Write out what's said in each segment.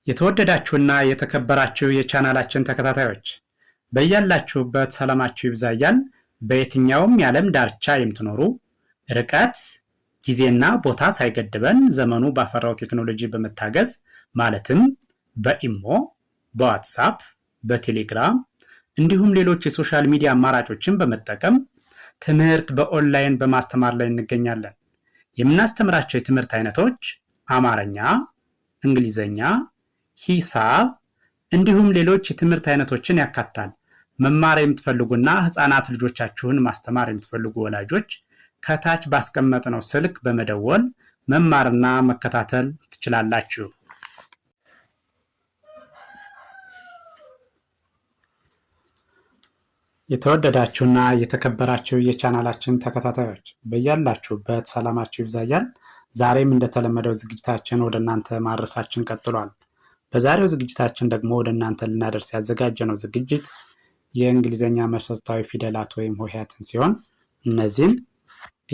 የተወደዳችሁና የተከበራችሁ የቻናላችን ተከታታዮች በያላችሁበት ሰላማችሁ ይብዛ እያልን በየትኛውም የዓለም ዳርቻ የምትኖሩ ርቀት ጊዜና ቦታ ሳይገድበን ዘመኑ ባፈራው ቴክኖሎጂ በመታገዝ ማለትም በኢሞ፣ በዋትስአፕ፣ በቴሌግራም እንዲሁም ሌሎች የሶሻል ሚዲያ አማራጮችን በመጠቀም ትምህርት በኦንላይን በማስተማር ላይ እንገኛለን። የምናስተምራቸው የትምህርት አይነቶች አማርኛ፣ እንግሊዘኛ፣ ሂሳብ እንዲሁም ሌሎች የትምህርት አይነቶችን ያካትታል። መማር የምትፈልጉና ህፃናት ልጆቻችሁን ማስተማር የምትፈልጉ ወላጆች ከታች ባስቀመጥነው ስልክ በመደወል መማርና መከታተል ትችላላችሁ። የተወደዳችሁና የተከበራችሁ የቻናላችን ተከታታዮች በያላችሁበት ሰላማችሁ ይብዛ እያልን ዛሬም እንደተለመደው ዝግጅታችን ወደ እናንተ ማድረሳችን ቀጥሏል። በዛሬው ዝግጅታችን ደግሞ ወደ እናንተ ልናደርስ ያዘጋጀነው ዝግጅት የእንግሊዘኛ መሰረታዊ ፊደላት ወይም ሆሄያትን ሲሆን እነዚህን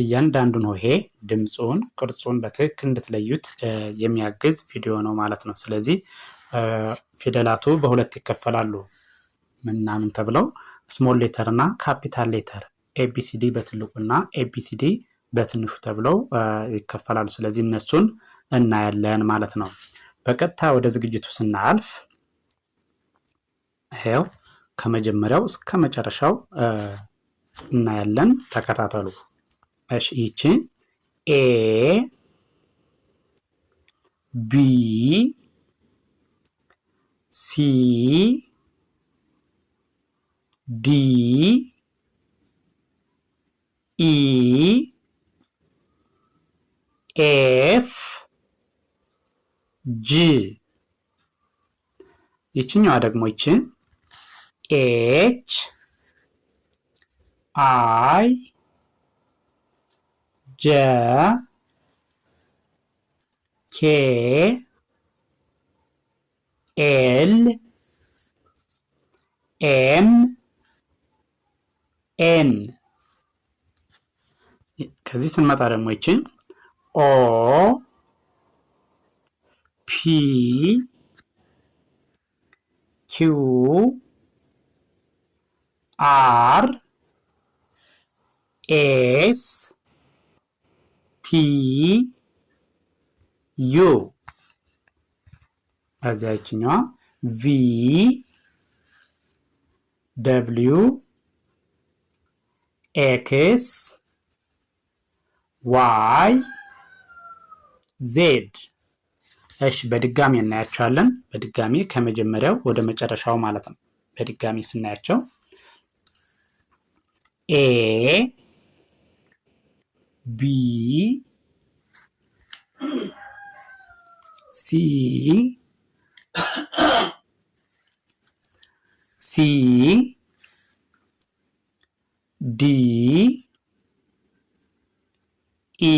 እያንዳንዱን ሆሄ ድምፁን፣ ቅርጹን በትክክል እንድትለዩት የሚያግዝ ቪዲዮ ነው ማለት ነው። ስለዚህ ፊደላቱ በሁለት ይከፈላሉ። ምናምን ተብለው ስሞል ሌተር እና ካፒታል ሌተር ኤቢሲዲ በትልቁና ኤቢሲዲ በትንሹ ተብለው ይከፈላሉ። ስለዚህ እነሱን እናያለን ማለት ነው። በቀጥታ ወደ ዝግጅቱ ስናልፍ ይሄው ከመጀመሪያው እስከ መጨረሻው እናያለን። ተከታተሉ። እሺ፣ ይቺ ኤ ቢ ሲ ዲ ኢ ኤፍ ጂ። ይችኛዋ ደግሞ ይቺ ኤች አይ ጄ ኬ ኤል ኤም ኤን። ከዚህ ስንመጣ ደግሞ ይችን ኦ ፒ ኪው አር ኤስ ቲ ዩ። እዚያ ይችኛዋ ቪ ደብሊው ኤክስ ዋይ ዜድ። እሺ፣ በድጋሚ እናያቸዋለን። በድጋሚ ከመጀመሪያው ወደ መጨረሻው ማለት ነው። በድጋሚ ስናያቸው ኤ ቢ ሲ ሲ ዲ ኢ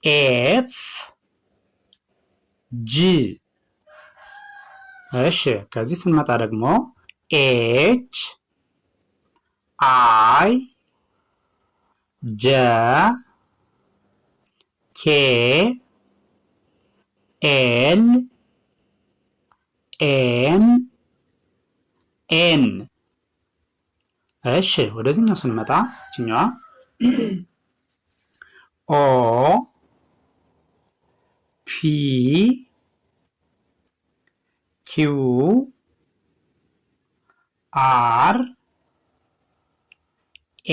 ኤፍ ጂ። እሺ፣ ከዚህ ስንመጣ ደግሞ ኤች አይ ጄ ኬ ኤል ኤም ኤን። እሺ፣ ወደዚህኛው ስንመጣ ይችኛዋ ኦ ፒ ኪው አር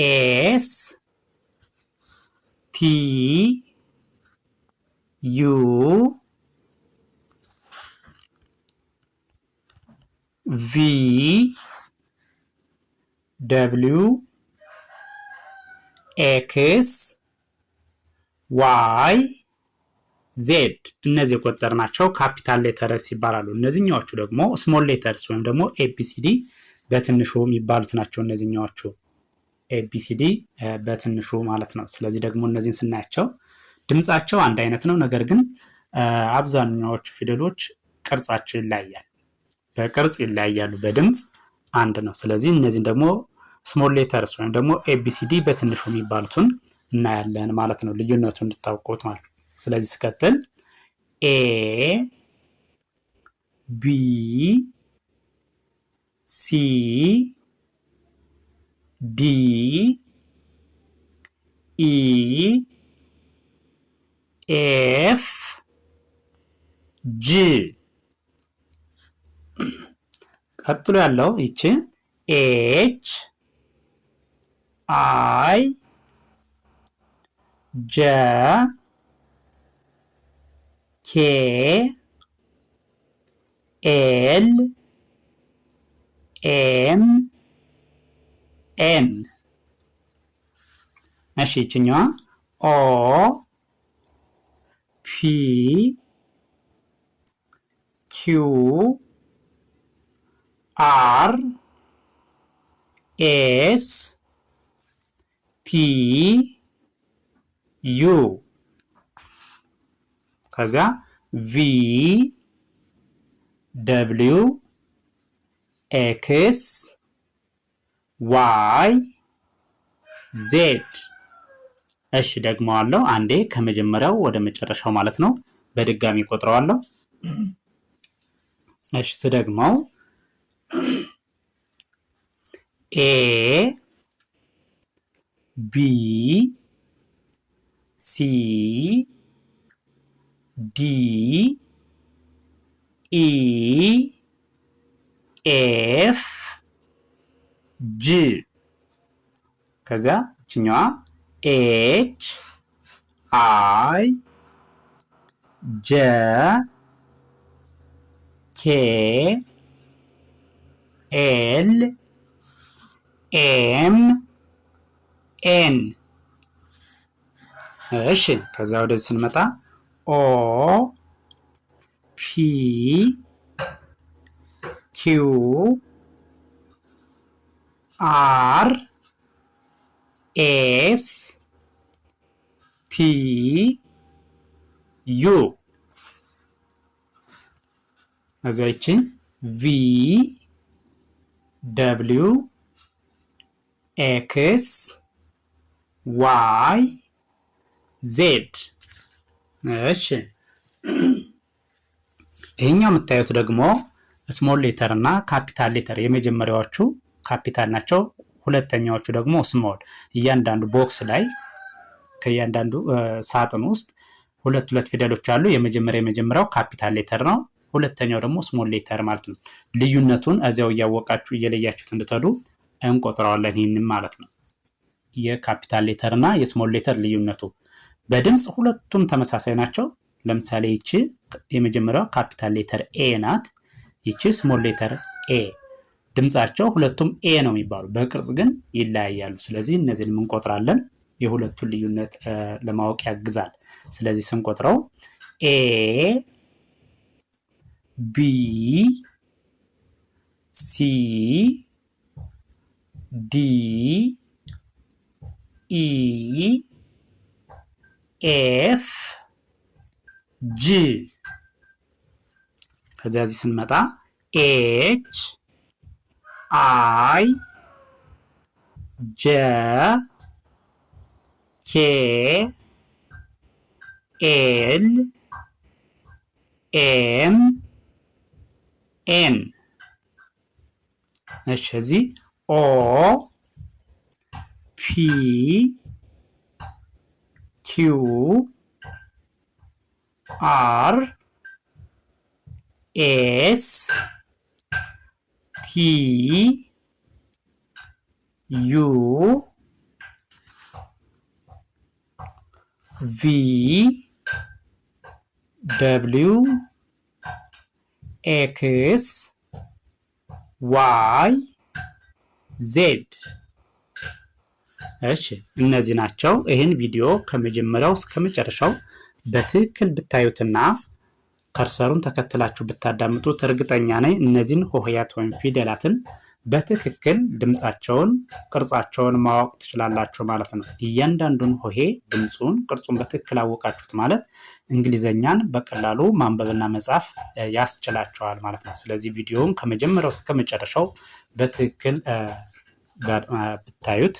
ኤስ ቲ ዩ ቪ ደብሊው ኤክስ ዋይ ዜድ። እነዚህ የቆጠርናቸው ካፒታል ሌተርስ ይባላሉ። እነዚህኛዎቹ ደግሞ ስሞል ሌተርስ ወይም ደግሞ ኤቢሲዲ በትንሹ የሚባሉት ናቸው። እነዚህኛዎቹ ኤቢሲዲ በትንሹ ማለት ነው። ስለዚህ ደግሞ እነዚህን ስናያቸው ድምጻቸው አንድ አይነት ነው። ነገር ግን አብዛኛዎቹ ፊደሎች ቅርጻቸው ይለያያል። በቅርጽ ይለያያሉ፣ በድምጽ አንድ ነው። ስለዚህ እነዚህን ደግሞ ስሞል ሌተርስ ወይም ደግሞ ኤቢሲዲ በትንሹ የሚባሉትን እናያለን ማለት ነው። ልዩነቱን እንድታውቁት ማለት ነው። ስለዚህ ስቀጥል ኤ ቢ ሲ ዲ ኢ ኤፍ ጂ። ቀጥሎ ያለው ይቺ ኤች አይ ጄ ኬ ኤል ኤም ኤን። እሺ ይችኛዋ ኦ ፒ ኪው አር ኤስ ቲ ዩ። ከዚያ ቪ ደብሊው ኤክስ ዋይ ዜድ። እሺ ደግመዋለሁ አንዴ ከመጀመሪያው ወደ መጨረሻው ማለት ነው። በድጋሚ ቆጥረዋለሁ። እሺ ስደግመው ኤ ቢ ሲ ዲ ኢ ኤፍ ጂ። ከዚያ እችኛዋ ኤች አይ ጄ ኬ ኤል ኤም ኤን። እሺ ከዛ ወደዚህ ስንመጣ ኦ ፒ ኪው አር ኤስ ቲ ዩ። ከዛ ይቺ ቪ ደብሊው ኤክስ ዋይ ዜድ። እሺ ይሄኛው የምታዩት ደግሞ ስሞል ሌተር እና ካፒታል ሌተር። የመጀመሪያዎቹ ካፒታል ናቸው፣ ሁለተኛዎቹ ደግሞ ስሞል። እያንዳንዱ ቦክስ ላይ ከእያንዳንዱ ሳጥን ውስጥ ሁለት ፊደሎች አሉ። የመጀመሪያው ካፒታል ሌተር ነው፣ ሁለተኛው ደግሞ ስሞል ሌተር ማለት ነው። ልዩነቱን እዚያው እያወቃችሁ እየለያችሁት እንድትሄዱ እንቆጥረዋለን ይህንን ማለት ነው። የካፒታል ሌተር እና የስሞል ሌተር ልዩነቱ በድምፅ ሁለቱም ተመሳሳይ ናቸው። ለምሳሌ ይቺ የመጀመሪያው ካፒታል ሌተር ኤ ናት፣ ይቺ ስሞል ሌተር ኤ። ድምፃቸው ሁለቱም ኤ ነው የሚባሉ፣ በቅርጽ ግን ይለያያሉ። ስለዚህ እነዚህን እንቆጥራለን። የሁለቱን ልዩነት ለማወቅ ያግዛል። ስለዚህ ስንቆጥረው ኤ ቢ ሲ ዲ ኢ ኤፍ ጂ። ከዚያ እዚህ ስንመጣ ኤች አይ ጄ ኬ ኤል ኤም ኤን። እሺ እዚህ ኦ ፒ ኪው አር ኤስ ቲ ዩ ቪ ደብሊው ኤክስ ዋይ ዜድ። እሺ እነዚህ ናቸው። ይህን ቪዲዮ ከመጀመሪያው እስከ መጨረሻው በትክክል ብታዩትና ከርሰሩን ተከትላችሁ ብታዳምጡት እርግጠኛ ነኝ እነዚህን ሆሄያት ወይም ፊደላትን በትክክል ድምፃቸውን፣ ቅርጻቸውን ማወቅ ትችላላችሁ ማለት ነው። እያንዳንዱን ሆሄ ድምፁን፣ ቅርጹን በትክክል አወቃችሁት ማለት እንግሊዘኛን በቀላሉ ማንበብና መጻፍ ያስችላቸዋል ማለት ነው። ስለዚህ ቪዲዮውን ከመጀመሪያው እስከ መጨረሻው በትክክል ብታዩት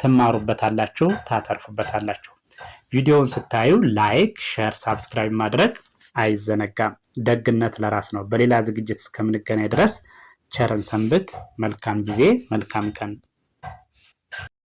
ትማሩበታላችሁ፣ ታተርፉበታላችሁ። ቪዲዮውን ስታዩ ላይክ፣ ሼር፣ ሳብስክራይብ ማድረግ አይዘነጋም። ደግነት ለራስ ነው። በሌላ ዝግጅት እስከምንገናኝ ድረስ ቸርን ሰንብት። መልካም ጊዜ፣ መልካም ቀን